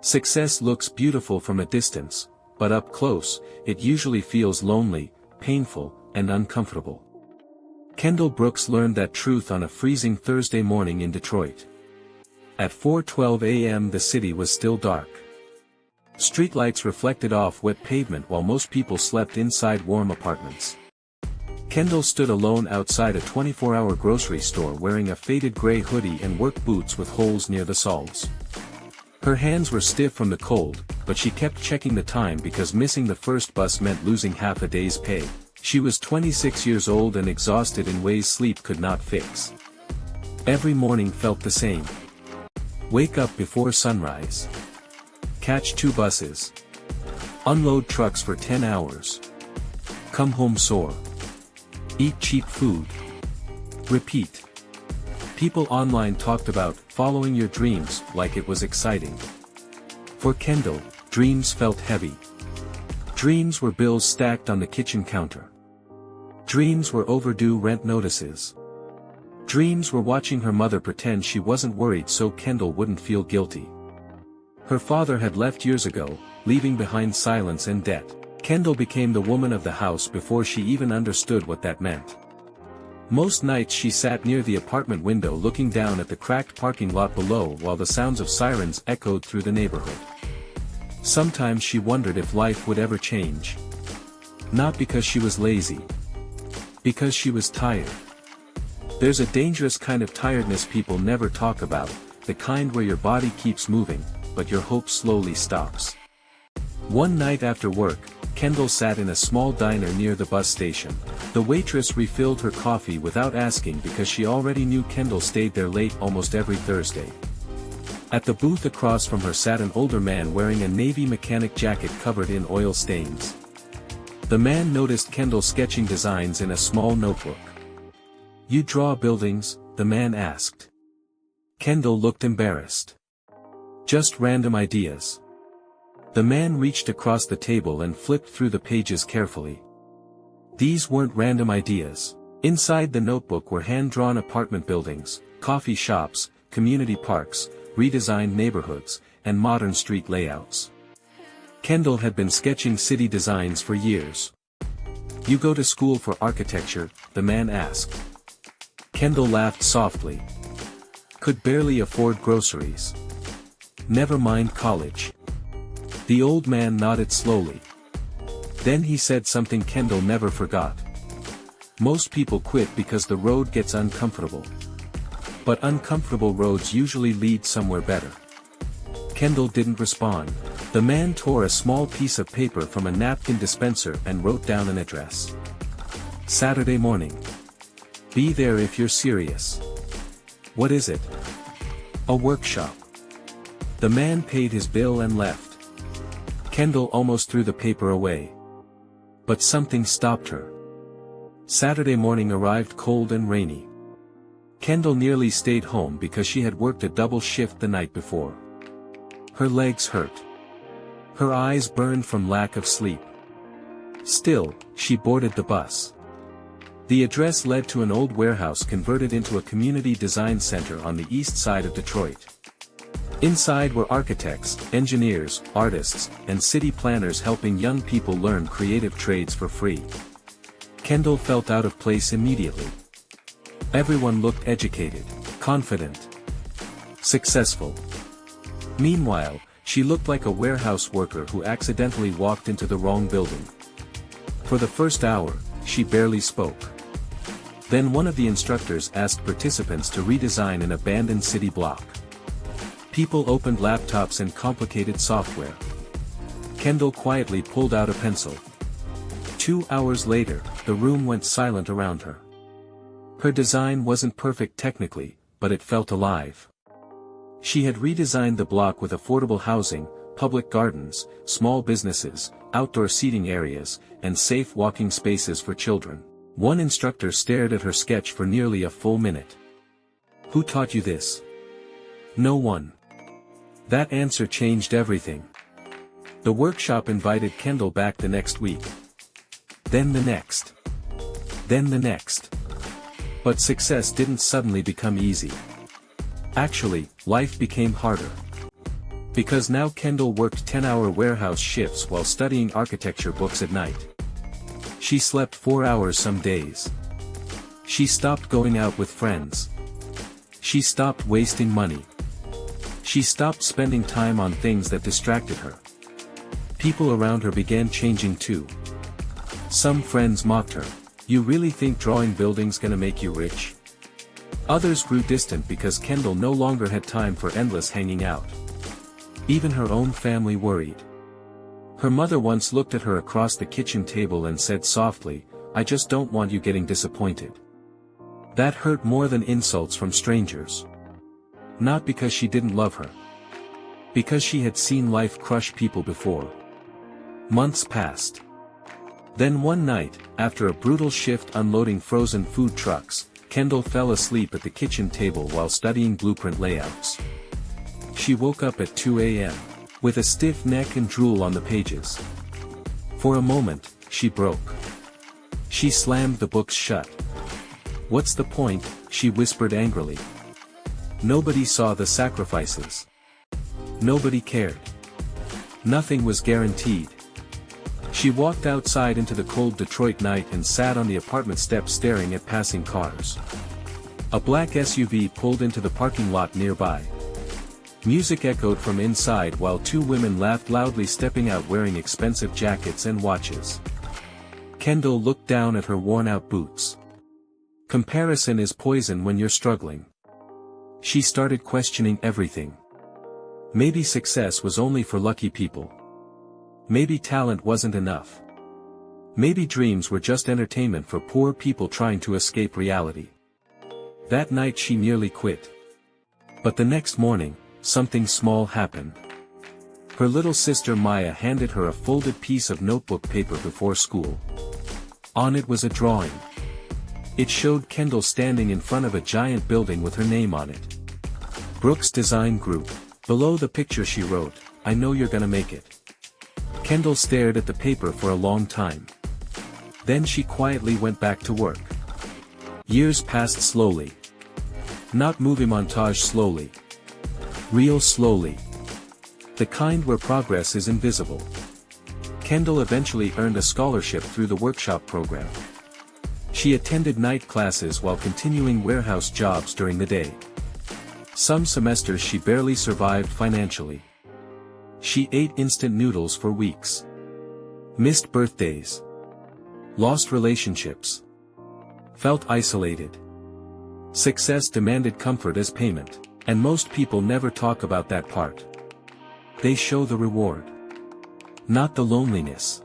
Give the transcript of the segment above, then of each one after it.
Success looks beautiful from a distance, but up close, it usually feels lonely, painful, and uncomfortable. Kendall Brooks learned that truth on a freezing Thursday morning in Detroit. At 4:12 a.m. the city was still dark. Streetlights reflected off wet pavement while most people slept inside warm apartments. Kendall stood alone outside a 24-hour grocery store wearing a faded gray hoodie and work boots with holes near the soles. Her hands were stiff from the cold, but she kept checking the time because missing the first bus meant losing half a day's pay. She was 26 years old and exhausted in ways sleep could not fix. Every morning felt the same. Wake up before sunrise. Catch 2 buses. Unload trucks for 10 hours. Come home sore. Eat cheap food. Repeat. People online talked about following your dreams like it was exciting. For Kendall, dreams felt heavy. Dreams were bills stacked on the kitchen counter. Dreams were overdue rent notices. Dreams were watching her mother pretend she wasn't worried so Kendall wouldn't feel guilty. Her father had left years ago, leaving behind silence and debt. Kendall became the woman of the house before she even understood what that meant. Most nights she sat near the apartment window looking down at the cracked parking lot below while the sounds of sirens echoed through the neighborhood. Sometimes she wondered if life would ever change. Not because she was lazy. Because she was tired. There's a dangerous kind of tiredness people never talk about, the kind where your body keeps moving, but your hope slowly stops. One night after work, Kendall sat in a small diner near the bus station. The waitress refilled her coffee without asking because she already knew Kendall stayed there late almost every Thursday. At the booth across from her sat an older man wearing a navy mechanic jacket covered in oil stains. The man noticed Kendall sketching designs in a small notebook. "You draw buildings?" the man asked. Kendall looked embarrassed. "Just random ideas." The man reached across the table and flipped through the pages carefully. These weren't random ideas. Inside the notebook were hand-drawn apartment buildings, coffee shops, community parks, redesigned neighborhoods, and modern street layouts. Kendall had been sketching city designs for years. "You go to school for architecture?" the man asked. Kendall laughed softly. "Could barely afford groceries. Never mind college." The old man nodded slowly. Then he said something Kendall never forgot. "Most people quit because the road gets uncomfortable. But uncomfortable roads usually lead somewhere better." Kendall didn't respond. The man tore a small piece of paper from a napkin dispenser and wrote down an address. "Saturday morning. Be there if you're serious." "What is it?" "A workshop." The man paid his bill and left. Kendall almost threw the paper away. But something stopped her. Saturday morning arrived cold and rainy. Kendall nearly stayed home because she had worked a double shift the night before. Her legs hurt. Her eyes burned from lack of sleep. Still, she boarded the bus. The address led to an old warehouse converted into a community design center on the east side of Detroit. Inside were architects, engineers, artists, and city planners helping young people learn creative trades for free. Kendall felt out of place immediately. Everyone looked educated, confident, successful. Meanwhile, she looked like a warehouse worker who accidentally walked into the wrong building. For the first hour, she barely spoke. Then one of the instructors asked participants to redesign an abandoned city block. People opened laptops and complicated software. Kendall quietly pulled out a pencil. 2 hours later, the room went silent around her. Her design wasn't perfect technically, but it felt alive. She had redesigned the block with affordable housing, public gardens, small businesses, outdoor seating areas, and safe walking spaces for children. One instructor stared at her sketch for nearly a full minute. "Who taught you this?" "No one." That answer changed everything. The workshop invited Kendall back the next week. Then the next. Then the next. But success didn't suddenly become easy. Actually, life became harder. Because now Kendall worked 10-hour warehouse shifts while studying architecture books at night. She slept 4 hours some days. She stopped going out with friends. She stopped wasting money. She stopped spending time on things that distracted her. People around her began changing too. Some friends mocked her. "You really think drawing buildings gonna make you rich?" Others grew distant because Kendall no longer had time for endless hanging out. Even her own family worried. Her mother once looked at her across the kitchen table and said softly, "I just don't want you getting disappointed." That hurt more than insults from strangers. Not because she didn't love her. Because she had seen life crush people before. Months passed. Then one night, after a brutal shift unloading frozen food trucks, Kendall fell asleep at the kitchen table while studying blueprint layouts. She woke up at 2 a.m. with a stiff neck and drool on the pages. For a moment, she broke. She slammed the books shut. "What's the point?" she whispered angrily. Nobody saw the sacrifices. Nobody cared. Nothing was guaranteed. She walked outside into the cold Detroit night and sat on the apartment steps staring at passing cars. A black SUV pulled into the parking lot nearby. Music echoed from inside while two women laughed loudly, stepping out wearing expensive jackets and watches. Kendall looked down at her worn-out boots. Comparison is poison when you're struggling. She started questioning everything. Maybe success was only for lucky people. Maybe talent wasn't enough. Maybe dreams were just entertainment for poor people trying to escape reality. That night she nearly quit. But the next morning, something small happened. Her little sister Maya handed her a folded piece of notebook paper before school. On it was a drawing. It showed Kendall standing in front of a giant building with her name on it. Brooks Design Group. Below the picture she wrote, "I know you're gonna make it." Kendall stared at the paper for a long time. Then she quietly went back to work. Years passed slowly. Not movie montage slowly. Real slowly. The kind where progress is invisible. Kendall eventually earned a scholarship through the workshop program. She attended night classes while continuing warehouse jobs during the day. Some semesters she barely survived financially. She ate instant noodles for weeks. Missed birthdays. Lost relationships. Felt isolated. Success demanded comfort as payment, and most people never talk about that part. They show the reward. Not the loneliness.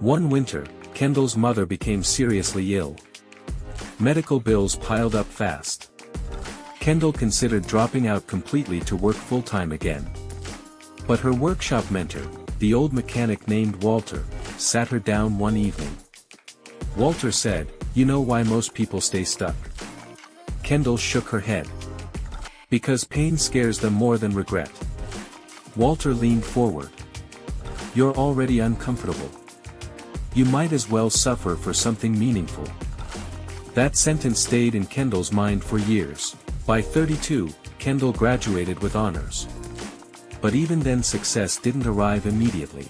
One winter, Kendall's mother became seriously ill. Medical bills piled up fast. Kendall considered dropping out completely to work full-time again. But her workshop mentor, the old mechanic named Walter, sat her down one evening. Walter said, "You know why most people stay stuck?" Kendall shook her head. "Because pain scares them more than regret." Walter leaned forward. "You're already uncomfortable. You might as well suffer for something meaningful." That sentence stayed in Kendall's mind for years. By 32, Kendall graduated with honors. But even then success didn't arrive immediately.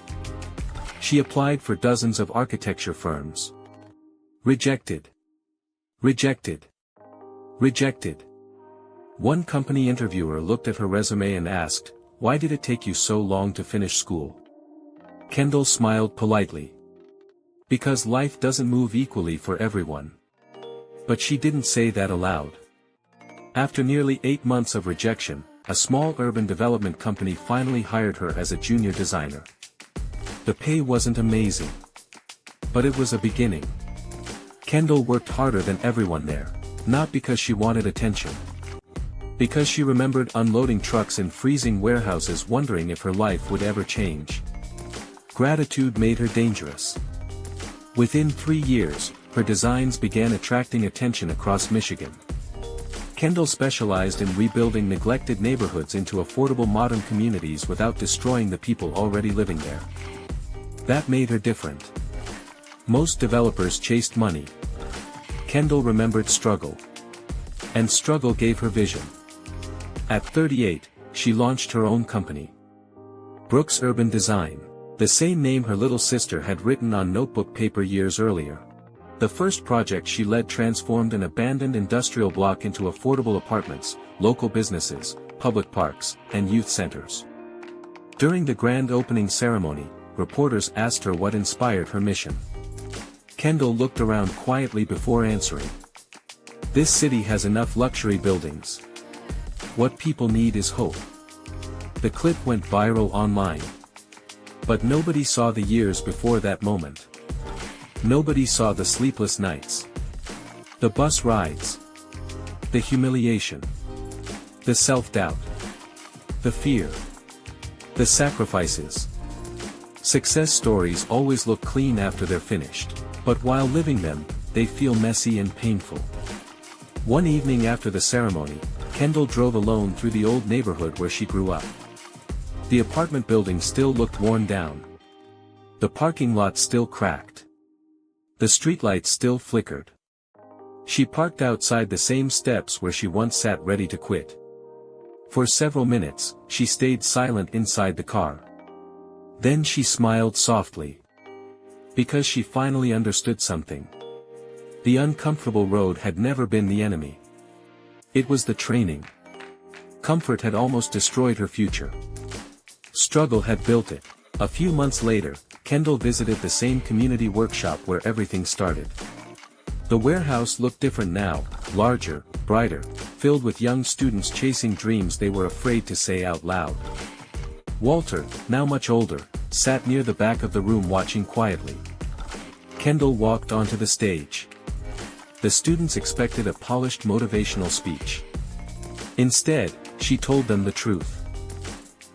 She applied for dozens of architecture firms. Rejected. Rejected. Rejected. One company interviewer looked at her resume and asked, "Why did it take you so long to finish school?" Kendall smiled politely. Because life doesn't move equally for everyone. But she didn't say that aloud. After nearly 8 months of rejection, a small urban development company finally hired her as a junior designer. The pay wasn't amazing. But it was a beginning. Kendall worked harder than everyone there, not because she wanted attention. Because she remembered unloading trucks in freezing warehouses wondering if her life would ever change. Gratitude made her dangerous. Within 3 years, her designs began attracting attention across Michigan. Kendall specialized in rebuilding neglected neighborhoods into affordable modern communities without destroying the people already living there. That made her different. Most developers chased money. Kendall remembered struggle. And struggle gave her vision. At 38, she launched her own company. Brooks Urban Design. The same name her little sister had written on notebook paper years earlier. The first project she led transformed an abandoned industrial block into affordable apartments, local businesses, public parks, and youth centers. During the grand opening ceremony, reporters asked her what inspired her mission. Kendall looked around quietly before answering. "This city has enough luxury buildings. What people need is hope." The clip went viral online. But nobody saw the years before that moment. Nobody saw the sleepless nights, the bus rides, the humiliation, the self-doubt, the fear, the sacrifices. Success stories always look clean after they're finished, but while living them, they feel messy and painful. One evening after the ceremony, Kendall drove alone through the old neighborhood where she grew up. The apartment building still looked worn down. The parking lot still cracked. The streetlights still flickered. She parked outside the same steps where she once sat ready to quit. For several minutes, she stayed silent inside the car. Then she smiled softly. Because she finally understood something. The uncomfortable road had never been the enemy. It was the training. Comfort had almost destroyed her future. Struggle had built it. A few months later, Kendall visited the same community workshop where everything started. The warehouse looked different now, larger, brighter, filled with young students chasing dreams they were afraid to say out loud. Walter, now much older, sat near the back of the room watching quietly. Kendall walked onto the stage. The students expected a polished motivational speech. Instead, she told them the truth.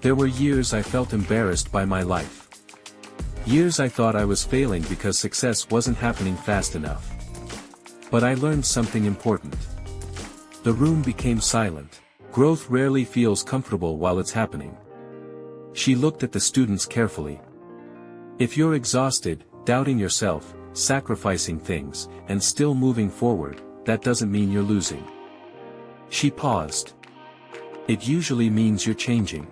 "There were years I felt embarrassed by my life. Years I thought I was failing because success wasn't happening fast enough. But I learned something important." The room became silent. Growth rarely feels comfortable while it's happening. She looked at the students carefully. If you're exhausted, doubting yourself, sacrificing things, and still moving forward, that doesn't mean you're losing. She paused. It usually means you're changing.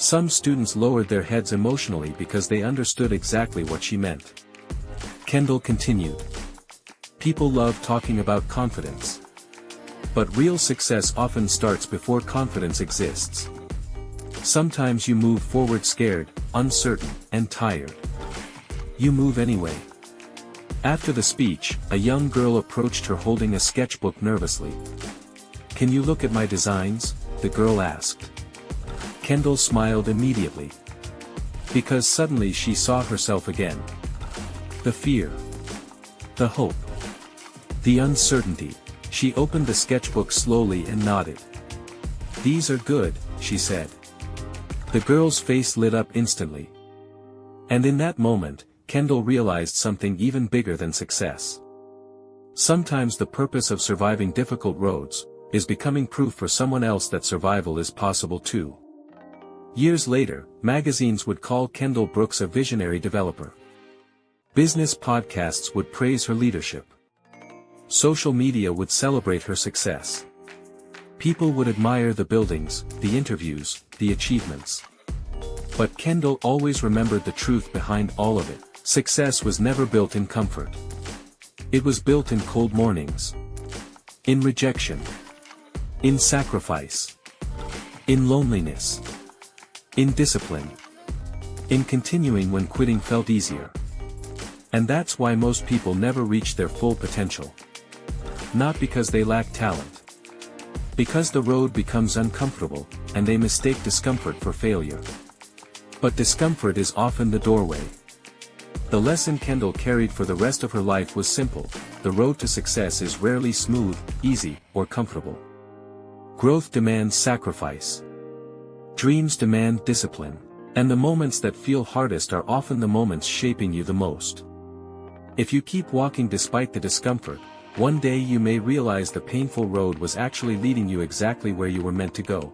Some students lowered their heads emotionally because they understood exactly what she meant. Kendall continued. "People love talking about confidence. But real success often starts before confidence exists. Sometimes you move forward scared, uncertain, and tired. You move anyway." After the speech, a young girl approached her holding a sketchbook nervously. "Can you look at my designs?" the girl asked. Kendall smiled immediately. Because suddenly she saw herself again. The fear. The hope. The uncertainty. She opened the sketchbook slowly and nodded. "These are good," she said. The girl's face lit up instantly. And in that moment, Kendall realized something even bigger than success. Sometimes the purpose of surviving difficult roads is becoming proof for someone else that survival is possible too. Years later, magazines would call Kendall Brooks a visionary developer. Business podcasts would praise her leadership. Social media would celebrate her success. People would admire the buildings, the interviews, the achievements. But Kendall always remembered the truth behind all of it. Success was never built in comfort. It was built in cold mornings. In rejection. In sacrifice. In loneliness. In discipline. In continuing when quitting felt easier. And that's why most people never reach their full potential. Not because they lack talent. Because the road becomes uncomfortable, and they mistake discomfort for failure. But discomfort is often the doorway. The lesson Kendall carried for the rest of her life was simple: the road to success is rarely smooth, easy, or comfortable. Growth demands sacrifice. Dreams demand discipline. And the moments that feel hardest are often the moments shaping you the most. If you keep walking despite the discomfort, one day you may realize the painful road was actually leading you exactly where you were meant to go.